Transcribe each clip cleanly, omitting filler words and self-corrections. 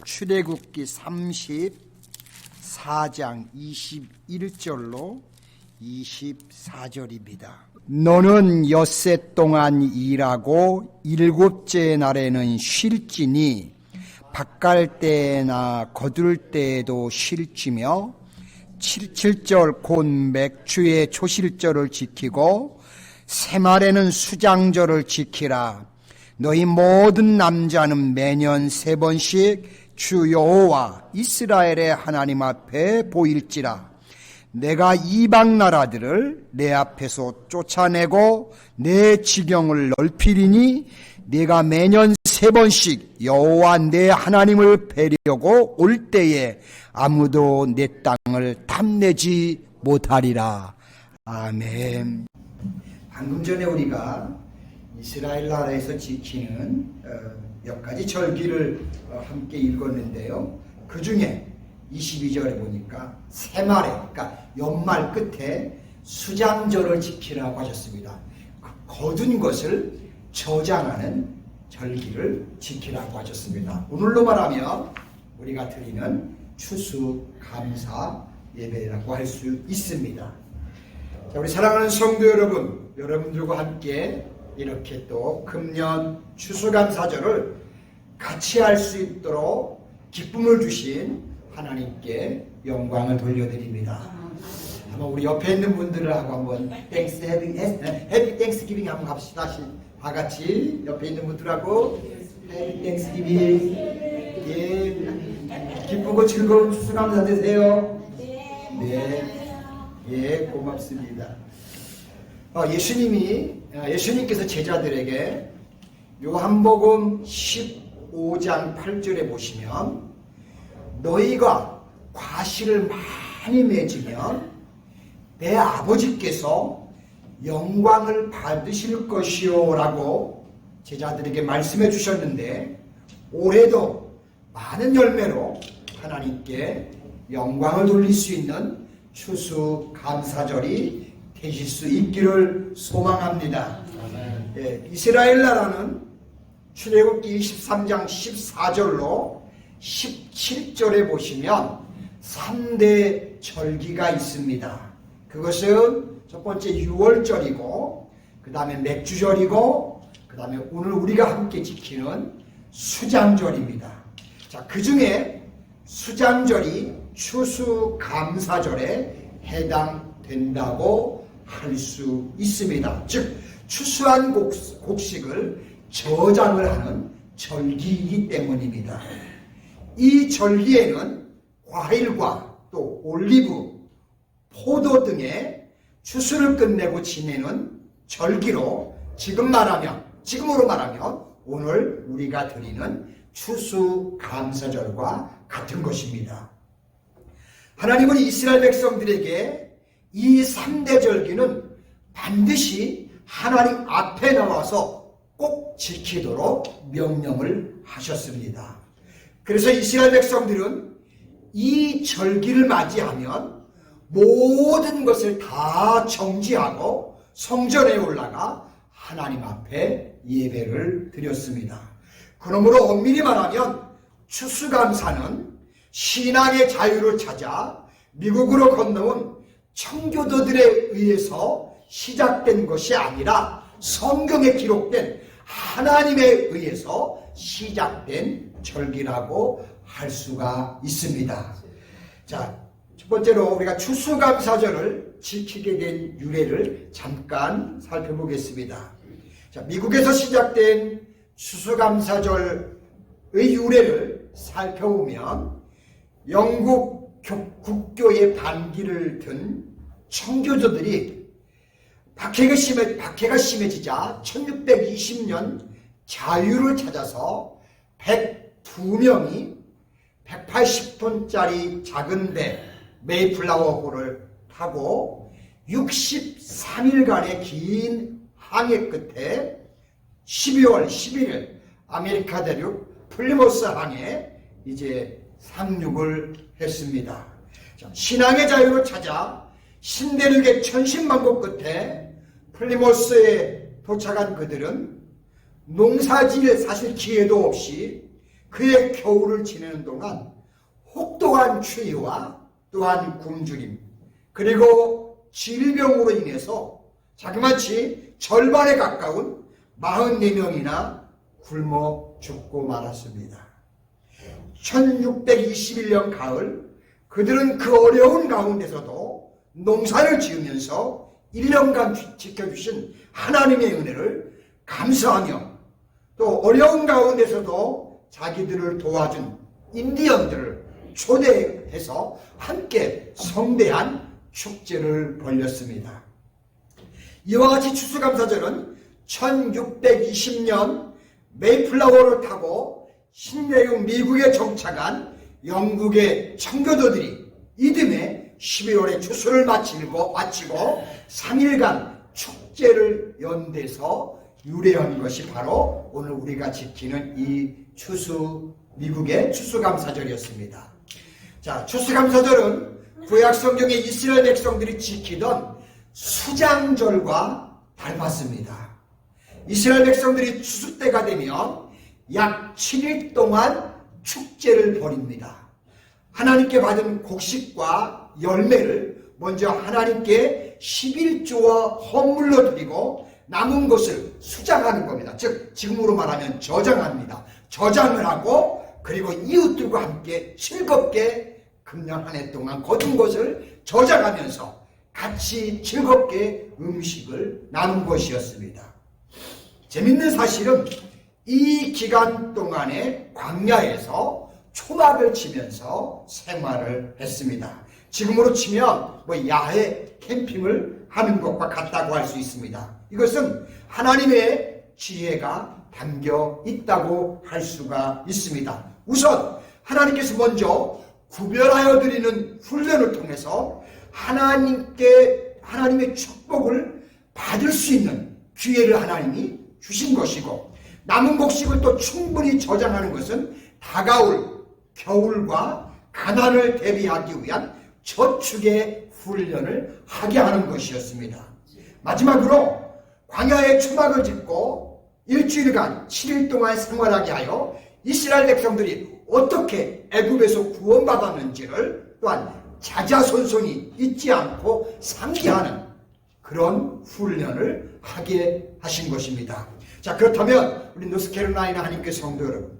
출애굽기 34장 21절로 24절입니다. 너는 엿새 동안 일하고 일곱째 날에는 쉴지니 밭갈 때나 거둘 때에도 쉴지며 7절 곧 맥주의 초실절을 지키고 새말에는 수장절을 지키라. 너희 모든 남자는 매년 3번씩 주 여호와 이스라엘의 하나님 앞에 보일지라. 내가 이방 나라들을 내 앞에서 쫓아내고 내 지경을 넓히리니 내가 매년 3번씩 여호와 내 하나님을 뵈려고 올 때에 아무도 내 땅을 탐내지 못하리라. 아멘. 방금 전에 우리가 이스라엘 나라에서 지키는 몇 가지 절기를 함께 읽었는데요. 그 중에 22절에 보니까 새말에, 그러니까 연말 끝에 수장절을 지키라고 하셨습니다. 그 거둔 것을 저장하는 절기를 지키라고 하셨습니다. 오늘로 말하면 우리가 드리는 추수감사 예배라고 할 수 있습니다. 자, 우리 사랑하는 성도 여러분, 여러분들과 함께 이렇게 또 금년 추수감사절을 같이 할 수 있도록 기쁨을 주신 하나님께 영광을 돌려드립니다. 한번 우리 옆에 있는 분들하고 한번 해피 땡스기빙 한번 갑시다. 다 같이 옆에 있는 분들하고 해피 땡스기빙. 예, 기쁘고 즐거운 추수감사 되세요. 네, 고맙습니다. 예수님께서 제자들에게 요한복음 15장 8절에 보시면 너희가 과실을 많이 맺으면 내 아버지께서 영광을 받으실 것이요 라고 제자들에게 말씀해 주셨는데, 올해도 많은 열매로 하나님께 영광을 돌릴 수 있는 추수감사절이 되실 수 있기를 소망합니다. 예, 이스라엘 나라는 출애굽기 23장 14절로 17절에 보시면 3대 절기가 있습니다. 그것은 첫 번째 6월절이고, 그 다음에 맥주절이고, 그 다음에 오늘 우리가 함께 지키는 수장절입니다. 자, 그 중에 수장절이 추수감사절에 해당된다고 할 수 있습니다. 즉, 추수한 곡식을 저장을 하는 절기이기 때문입니다. 이 절기에는 과일과 또 올리브, 포도 등의 추수를 끝내고 지내는 절기로 지금으로 말하면 오늘 우리가 드리는 추수감사절과 같은 것입니다. 하나님은 이스라엘 백성들에게 이 3대 절기는 반드시 하나님 앞에 나와서 꼭 지키도록 명령을 하셨습니다. 그래서 이스라엘 백성들은 이 절기를 맞이하면 모든 것을 다 정지하고 성전에 올라가 하나님 앞에 예배를 드렸습니다. 그러므로 엄밀히 말하면 추수감사는 신앙의 자유를 찾아 미국으로 건너온 청교도들에 의해서 시작된 것이 아니라 성경에 기록된 하나님에 의해서 시작된 절기라고 할 수가 있습니다. 자, 첫 번째로 우리가 추수감사절을 지키게 된 유래를 잠깐 살펴보겠습니다. 자, 미국에서 시작된 추수감사절의 유래를 살펴보면 영국 국교의 반기를 든 청교도들이 박해가 심해지자 1620년 자유를 찾아서 102명이 180톤짜리 작은 배 메이플라워호를 타고 63일간의 긴 항해 끝에 12월 11일 아메리카 대륙 플리모스 항에 이제 상륙을 했습니다. 신앙의 자유를 찾아 신대륙의 천신만고 끝에 플리모스에 도착한 그들은 농사지을 사실 기회도 없이 그의 겨울을 지내는 동안 혹독한 추위와 또한 굶주림 그리고 질병으로 인해서 자그마치 절반에 가까운 44명이나 굶어 죽고 말았습니다. 1621년 가을 그들은 그 어려운 가운데서도 농사를 지으면서 1년간 지켜주신 하나님의 은혜를 감사하며 또 어려운 가운데서도 자기들을 도와준 인디언들을 초대해서 함께 성대한 축제를 벌였습니다. 이와 같이 추수감사절은 1620년 메이플라워를 타고 신대륙 미국에 정착한 영국의 청교도들이 이듬해 12월에 추수를 마치고 3일간 축제를 연대서 유래한 것이 바로 오늘 우리가 지키는 이 미국의 추수감사절이었습니다. 자, 추수감사절은 구약 성경의 이스라엘 백성들이 지키던 수장절과 닮았습니다. 이스라엘 백성들이 추수 때가 되면 약 7일 동안 축제를 벌입니다. 하나님께 받은 곡식과 열매를 먼저 하나님께 11조와 헌물로 드리고 남은 것을 수장하는 겁니다. 즉 지금으로 말하면 저장합니다. 저장을 하고 그리고 이웃들과 함께 즐겁게 금년 한 해 동안 거둔 것을 저장하면서 같이 즐겁게 음식을 나눈 것이었습니다. 재밌는 사실은 이 기간 동안에 광야에서 초막을 치면서 생활을 했습니다. 지금으로 치면 야외 캠핑을 하는 것과 같다고 할 수 있습니다. 이것은 하나님의 지혜가 담겨 있다고 할 수가 있습니다. 우선 하나님께서 먼저 구별하여 드리는 훈련을 통해서 하나님의 축복을 받을 수 있는 기회를 하나님이 주신 것이고, 남은 곡식을 또 충분히 저장하는 것은 다가올 겨울과 가난을 대비하기 위한 저축의 훈련을 하게 하는 것이었습니다. 마지막으로 광야에 초막을 짓고 일주일간 7일 동안 생활하게 하여 이스라엘 백성들이 어떻게 애굽에서 구원받았는지를 또한 자자손손이 잊지 않고 상기하는 그런 훈련을 하게 하신 것입니다. 자, 그렇다면 우리 노스캐롤라이나 하나님께 성도 여러분,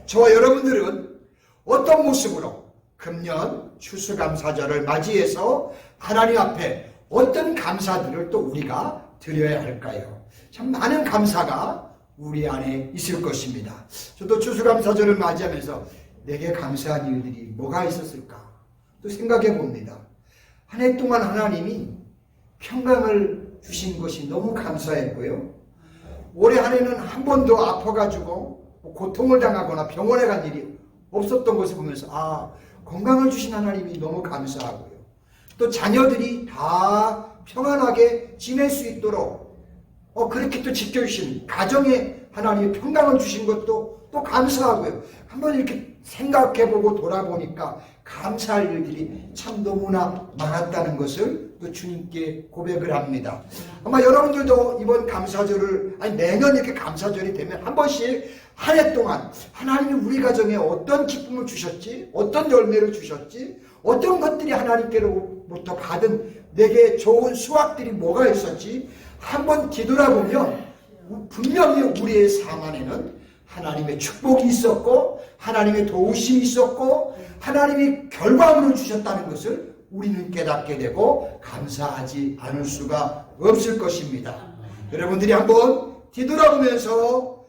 저와 여러분들은 어떤 모습으로 금년 추수감사절을 맞이해서 하나님 앞에 어떤 감사들을 또 우리가 드려야 할까요? 참 많은 감사가 우리 안에 있을 것입니다. 저도 추수감사절을 맞이하면서 내게 감사한 일들이 뭐가 있었을까 또 생각해 봅니다. 한 해 동안 하나님이 평강을 주신 것이 너무 감사했고요. 올해 한 해는 한 번도 아파가지고 고통을 당하거나 병원에 간 일이 없었던 것을 보면서 건강을 주신 하나님이 너무 감사하고요. 또 자녀들이 다 평안하게 지낼 수 있도록 그렇게 또 지켜주신 가정에 하나님이 평강을 주신 것도 또 감사하고요. 한번 이렇게 생각해보고 돌아보니까 감사할 일들이 참 너무나 많았다는 것을 또 주님께 고백을 합니다. 아마 여러분들도 이번 감사절을 매년 이렇게 감사절이 되면 한 번씩 한 해 동안 하나님이 우리 가정에 어떤 기쁨을 주셨지, 어떤 열매를 주셨지, 어떤 것들이 하나님께로부터 받은 내게 좋은 수확들이 뭐가 있었지 한번 뒤돌아보면 분명히 우리의 삶 안에는 하나님의 축복이 있었고 하나님의 도우심이 있었고 하나님이 결과물을 주셨다는 것을 우리는 깨닫게 되고 감사하지 않을 수가 없을 것입니다. 여러분들이 한번 뒤돌아보면서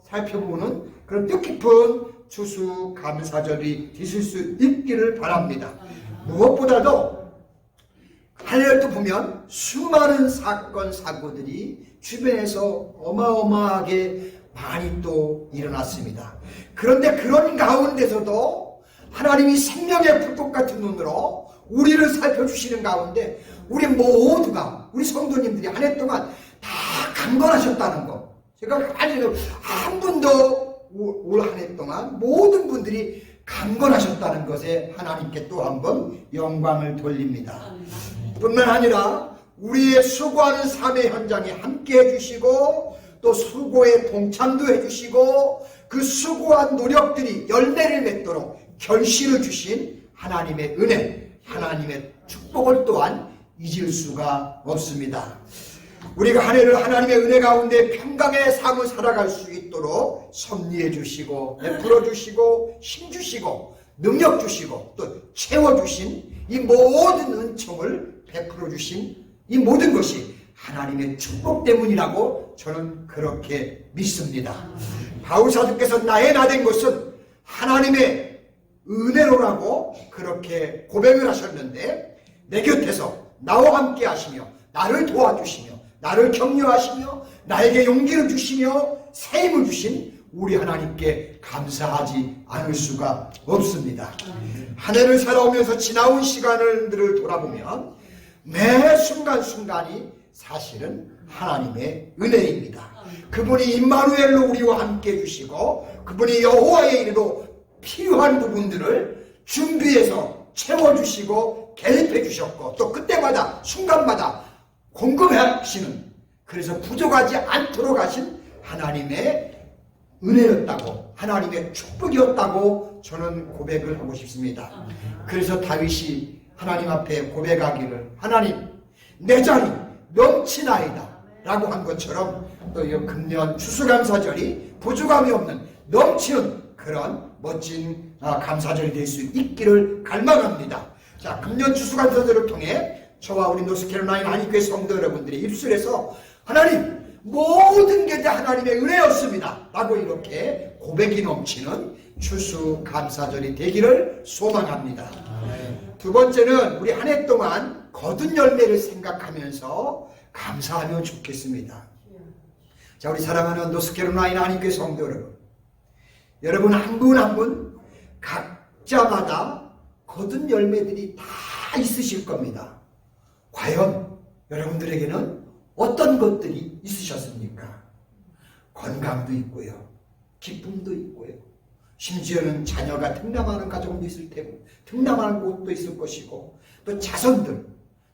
살펴보는 그런 뜻깊은 추수감사절이 되실 수 있기를 바랍니다. 무엇보다도 한 해를 또 보면 수많은 사건 사고들이 주변에서 어마어마하게 많이 또 일어났습니다. 그런데 그런 가운데서도 하나님이 생명의 불꽃 같은 눈으로 우리를 살펴주시는 가운데 우리 모두가, 우리 성도님들이 한 해 동안 다 강건하셨다는 것, 제가 한 분도 올 한 해 동안 모든 분들이 강건하셨다는 것에 하나님께 또 한번 영광을 돌립니다. 뿐만 아니라 우리의 수고하는 삶의 현장에 함께 해주시고 또 수고에 동참도 해주시고 그 수고한 노력들이 열매를 맺도록 결실을 주신 하나님의 은혜, 하나님의 축복을 또한 잊을 수가 없습니다. 우리가 한 해를 하나님의 은혜 가운데 평강의 삶을 살아갈 수 있도록 섭리해 주시고 베풀어 주시고 힘 주시고 능력 주시고 또 채워주신 이 모든 은총을 베풀어 주신 이 모든 것이 하나님의 축복 때문이라고 저는 그렇게 믿습니다. 바울 사도께서 나의 나 된 것은 하나님의 은혜로라고 그렇게 고백을 하셨는데, 내 곁에서 나와 함께 하시며 나를 도와주시며 나를 격려하시며 나에게 용기를 주시며 새 힘을 주신 우리 하나님께 감사하지 않을 수가 없습니다. 한 해를 살아오면서 지나온 시간들을 돌아보면 매 순간순간이 사실은 하나님의 은혜입니다. 그분이 임마누엘로 우리와 함께 해주시고 그분이 여호와의 이르로 필요한 부분들을 준비해서 채워주시고 개입해 주셨고 또 그때마다 순간마다 공급하시는, 그래서 부족하지 않도록 하신 하나님의 은혜였다고, 하나님의 축복이었다고 저는 고백을 하고 싶습니다. 그래서 다윗이 하나님 앞에 고백하기를, 하나님 내 잔이 넘치나이다 라고 한 것처럼 또 이 금년 추수감사절이 부족함이 없는 넘치는 그런 멋진 감사절이 될 수 있기를 갈망합니다. 자, 금년 추수감사절을 통해 저와 우리 노스캐롤라이나 한인교회 성도 여러분들의 입술에서 하나님 모든 게 다 하나님의 은혜였습니다 라고 이렇게 고백이 넘치는 추수감사절이 되기를 소망합니다. 두 번째는 우리 한 해 동안 거둔 열매를 생각하면서 감사하면 좋겠습니다. 자, 우리 사랑하는 노스캐롤라이나 한인교회 성도 여러분 한 분 한 분 각자마다 거둔 열매들이 다 있으실 겁니다. 과연 여러분들에게는 어떤 것들이 있으셨습니까? 건강도 있고요, 기쁨도 있고요, 심지어는 자녀가 등남하는 가정도 있을 테고 등남하는 곳도 있을 것이고 또 자손들,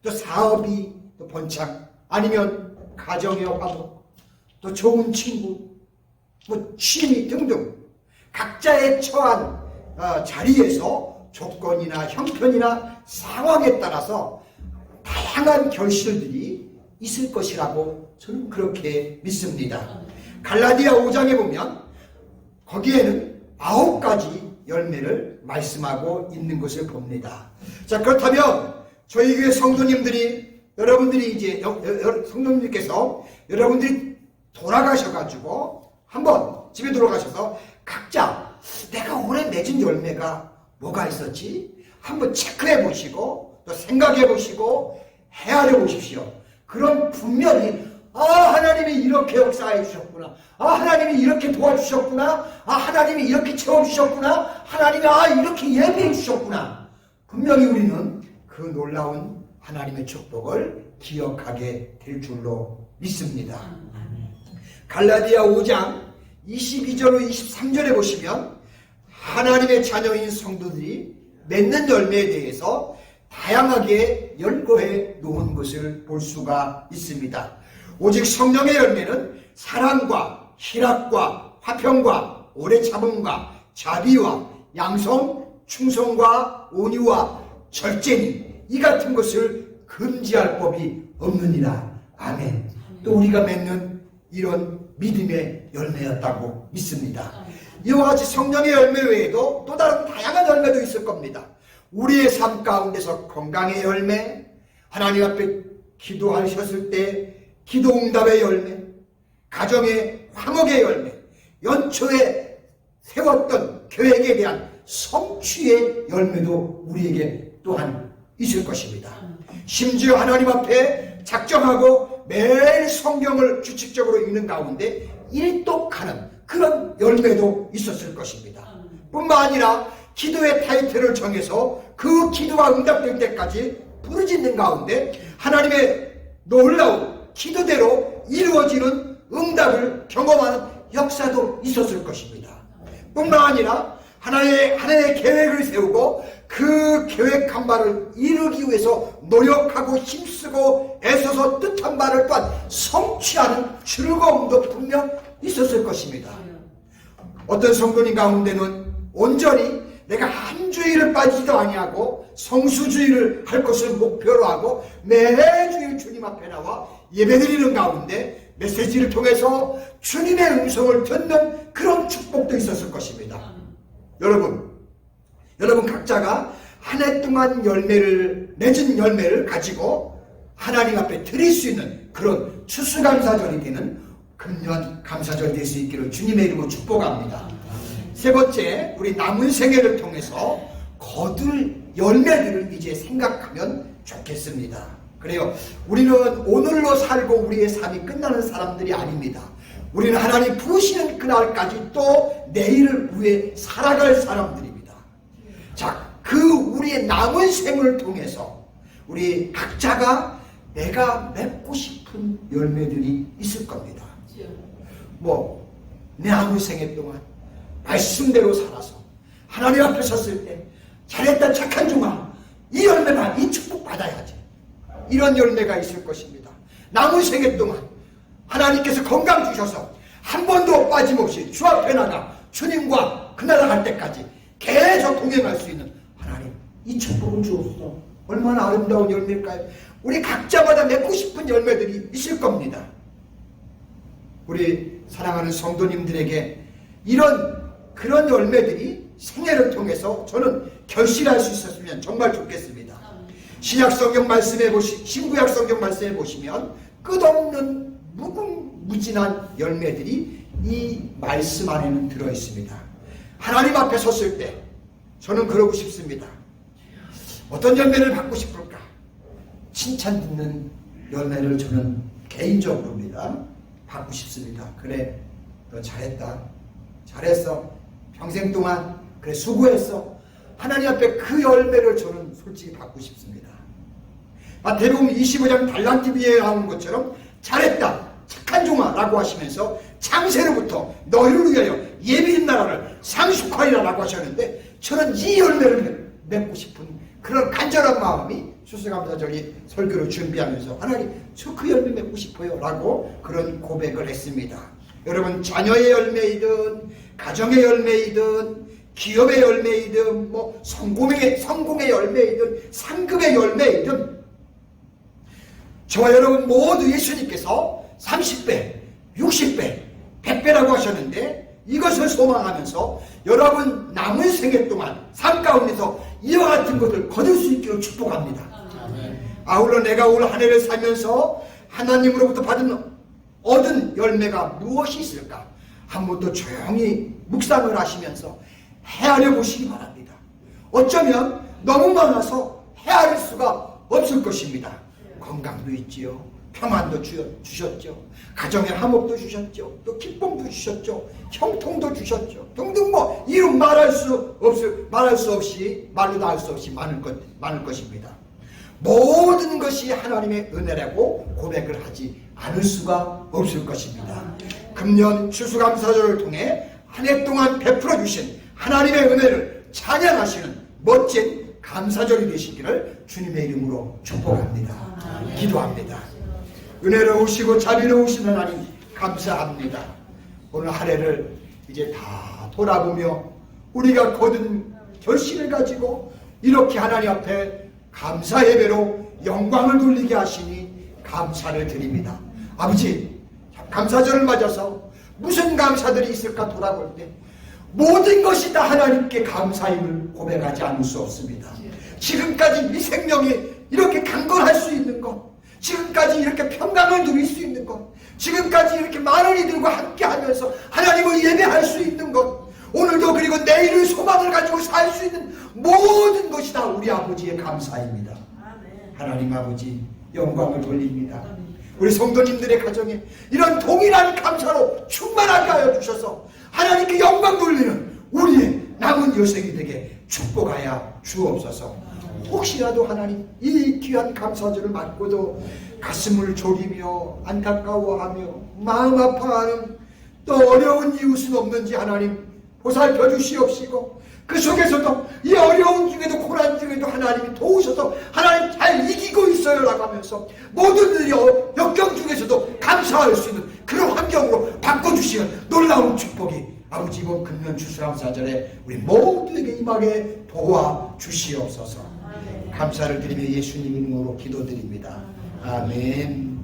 또 사업이 또 번창, 아니면 가정의 화목, 또 좋은 친구, 뭐 취미 등등 각자의 처한 자리에서 조건이나 형편이나 상황에 따라서 다양한 결실들이 있을 것이라고 저는 그렇게 믿습니다. 갈라디아 5장에 보면 거기에는 9가지 열매를 말씀하고 있는 것을 봅니다. 자, 그렇다면 저희 교회 성도님들이, 여러분들이 이제 성도님들께서 여러분들이 돌아가셔가지고 한번 집에 돌아가셔서 각자 내가 올해 맺은 열매가 뭐가 있었지 한번 체크해 보시고 또 생각해 보시고 헤아려 보십시오. 그럼 분명히 하나님이 이렇게 역사해 주셨구나, 하나님이 이렇게 도와주셨구나, 하나님이 이렇게 채워주셨구나, 하나님이 이렇게 예배해 주셨구나, 분명히 우리는 그 놀라운 하나님의 축복을 기억하게 될 줄로 믿습니다. 갈라디아 5장 22절로 23절에 보시면 하나님의 자녀인 성도들이 맺는 열매에 대해서 다양하게 열거해 놓은 것을 볼 수가 있습니다. 오직 성령의 열매는 사랑과 희락과 화평과 오래 참음과 자비와 양성, 충성과 온유와 절제니 이 같은 것을 금지할 법이 없느니라. 아멘. 또 우리가 맺는 이런 믿음의 열매였다고 믿습니다. 이와 같이 성령의 열매 외에도 또 다른 다양한 열매도 있을 겁니다. 우리의 삶 가운데서 건강의 열매, 하나님 앞에 기도하셨을 때 기도 응답의 열매, 가정의 화목의 열매, 연초에 세웠던 계획에 대한 성취의 열매도 우리에게 또한 있을 것입니다. 심지어 하나님 앞에 작정하고 매일 성경을 규칙적으로 읽는 가운데 일독하는 그런 열매도 있었을 것입니다. 뿐만 아니라 기도의 타이틀을 정해서 그 기도가 응답될 때까지 부르짖는 가운데 하나님의 놀라운 기도대로 이루어지는 응답을 경험하는 역사도 있었을 것입니다. 뿐만 아니라 하나님의 계획을 세우고 그 계획한 바를 이루기 위해서 노력하고 힘쓰고 애써서 뜻한 바를 또한 성취하는 즐거움도 분명 있었을 것입니다. 어떤 성도님 가운데는 온전히 내가 한 주일을 빠지지도 아니하고 성수주의를 할 것을 목표로 하고 매주일 주님 앞에 나와 예배드리는 가운데 메시지를 통해서 주님의 음성을 듣는 그런 축복도 있었을 것입니다. 여러분 각자가 한 해 동안 맺은 열매를 가지고 하나님 앞에 드릴 수 있는 그런 추수감사절이 되는 금년 감사절이 될 수 있기를 주님의 이름으로 축복합니다. 세 번째, 우리 남은 생애를 통해서 거둘 열매들을 이제 생각하면 좋겠습니다. 그래요. 우리는 오늘로 살고 우리의 삶이 끝나는 사람들이 아닙니다. 우리는 하나님 부르시는 그날까지 또 내일을 위해 살아갈 사람들입니다. 자, 그 우리의 남은 생을 통해서 우리 각자가 내가 맺고 싶은 열매들이 있을 겁니다. 내 남은 생애 동안 말씀대로 살아서 하나님 앞에 섰을 때 잘했다 착한 종아, 이 열매만, 이 축복 받아야지, 이런 열매가 있을 것입니다. 남은 생애 동안 하나님께서 건강 주셔서 한 번도 빠짐없이 주 앞에 나가 주님과 그날 갈 때까지 계속 동행할 수 있는 하나님, 이 축복을 주옵소서. 얼마나 아름다운 열매일까요? 우리 각자마다 맺고 싶은 열매들이 있을 겁니다. 우리 사랑하는 성도님들에게 그런 열매들이 생애를 통해서 저는 결실할 수 있었으면 정말 좋겠습니다. 신약 성경 말씀해 신구약 성경 말씀해 보시면 끝없는 무궁무진한 열매들이 이 말씀 안에는 들어 있습니다. 하나님 앞에 섰을 때 저는 그러고 싶습니다. 어떤 열매를 받고 싶을까? 칭찬 듣는 열매를 저는 개인적으로입니다. 받고 싶습니다. 그래, 너 잘했다, 잘했어, 평생 동안 그래 수고했어, 하나님 앞에 그 열매를 저는 솔직히 받고 싶습니다. 마태복음 25장 달란트비에 나오는 것처럼 잘했다 착한 종아 라고 하시면서 창세로부터 너희를 위하여 예비한 나라를 상속하리라 라고 하셨는데, 저는 이 열매를 맺고 싶은 그런 간절한 마음이 추수감사절이 설교를 준비하면서 하나님 저 그 열매 맺고 싶어요 라고 그런 고백을 했습니다. 여러분, 자녀의 열매이든 가정의 열매이든 기업의 열매이든 성공의 열매이든 상급의 열매이든 저와 여러분 모두 예수님께서 30배, 60배, 100배라고 하셨는데 이것을 소망하면서 여러분 남은 생애 동안 삶 가운데서 이와 같은 것을 거둘 수 있기를 축복합니다. 아울러 내가 올 한 해를 살면서 하나님으로부터 얻은 열매가 무엇이 있을까? 한 번 더 조용히 묵상을 하시면서 헤아려 보시기 바랍니다. 어쩌면 너무 많아서 헤아릴 수가 없을 것입니다. 건강도 있지요, 평안도 주셨죠, 가정의 화목도 주셨죠, 또 기쁨도 주셨죠, 형통도 주셨죠, 등등 이루 말할 수 없이 말로 다 할 수 없이 많을 것입니다. 모든 것이 하나님의 은혜라고 고백을 하지 않을 수가 없을 것입니다. 금년 추수감사절을 통해 한 해 동안 베풀어 주신 하나님의 은혜를 찬양하시는 멋진 감사절이 되시기를 주님의 이름으로 축복합니다. 기도합니다. 은혜로우시고 자비로우신 하나님 감사합니다. 오늘 한 해를 이제 다 돌아보며 우리가 거둔 결실을 가지고 이렇게 하나님 앞에 감사 예배로 영광을 돌리게 하시니 감사를 드립니다. 아버지, 감사절을 맞아서 무슨 감사들이 있을까 돌아볼 때 모든 것이 다 하나님께 감사임을 고백하지 않을 수 없습니다. 지금까지 이 생명이 이렇게 강건할 수 있는 것, 지금까지 이렇게 평강을 누릴 수 있는 것, 지금까지 이렇게 많은 이들과 함께 하면서 하나님을 예배할 수 있는 것, 오늘도 그리고 내일의 소망을 가지고 살 수 있는 모든 것이 다 우리 아버지의 감사입니다. 하나님 아버지, 영광을 돌립니다. 우리 성도님들의 가정에 이런 동일한 감사로 충만하게 하여 주셔서 하나님께 영광 돌리는 우리의 남은 여생이 되게 축복하여 주옵소서. 혹시라도 하나님 이 귀한 감사절을 맞고도 가슴을 졸이며 안타까워하며 마음 아파하는 또 어려운 이웃은 없는지 하나님 보살펴 주시옵시고, 그 속에서도 이 어려운 중에도 고난 중에도 하나님이 도우셔서 하나님 잘 이기고 있어요 라고 하면서 모든 역경 중에서도 감사할 수 있는 그런 환경으로 바꿔주시는 놀라운 축복이 아버지 이번 금년 추수감사절에 우리 모두에게 임하게 도와주시옵소서. 감사를 드리며 예수님 이름으로 기도드립니다. 아멘.